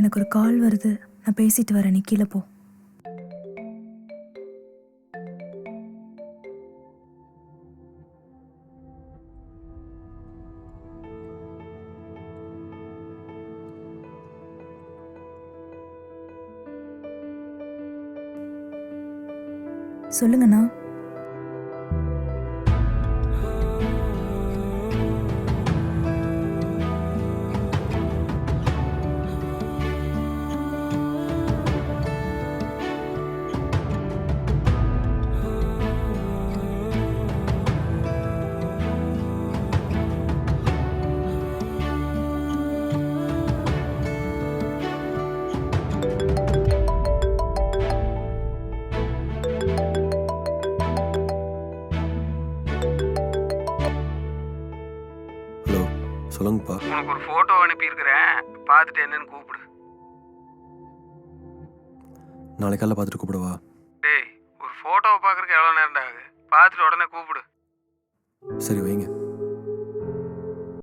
எனக்கு ஒரு கால் வருது, நான் பேசிட்டு வரேன், நீ கீழே போ. சொல்லுங்கண்ணா. ஹலோ, சொல்லுங்கப்பா. உனக்கு ஒரு ஃபோட்டோ அனுப்பியிருக்கிறேன், பார்த்துட்டு என்னன்னு கூப்பிடு. நாளைக்கு காலைல பார்த்துட்டு கூப்பிடவா? டேய், ஒரு ஃபோட்டோவை பார்க்குறதுக்கு எவ்வளோ நேரம் ஆகுது? பார்த்துட்டு உடனே கூப்பிடு. சரி வைங்க.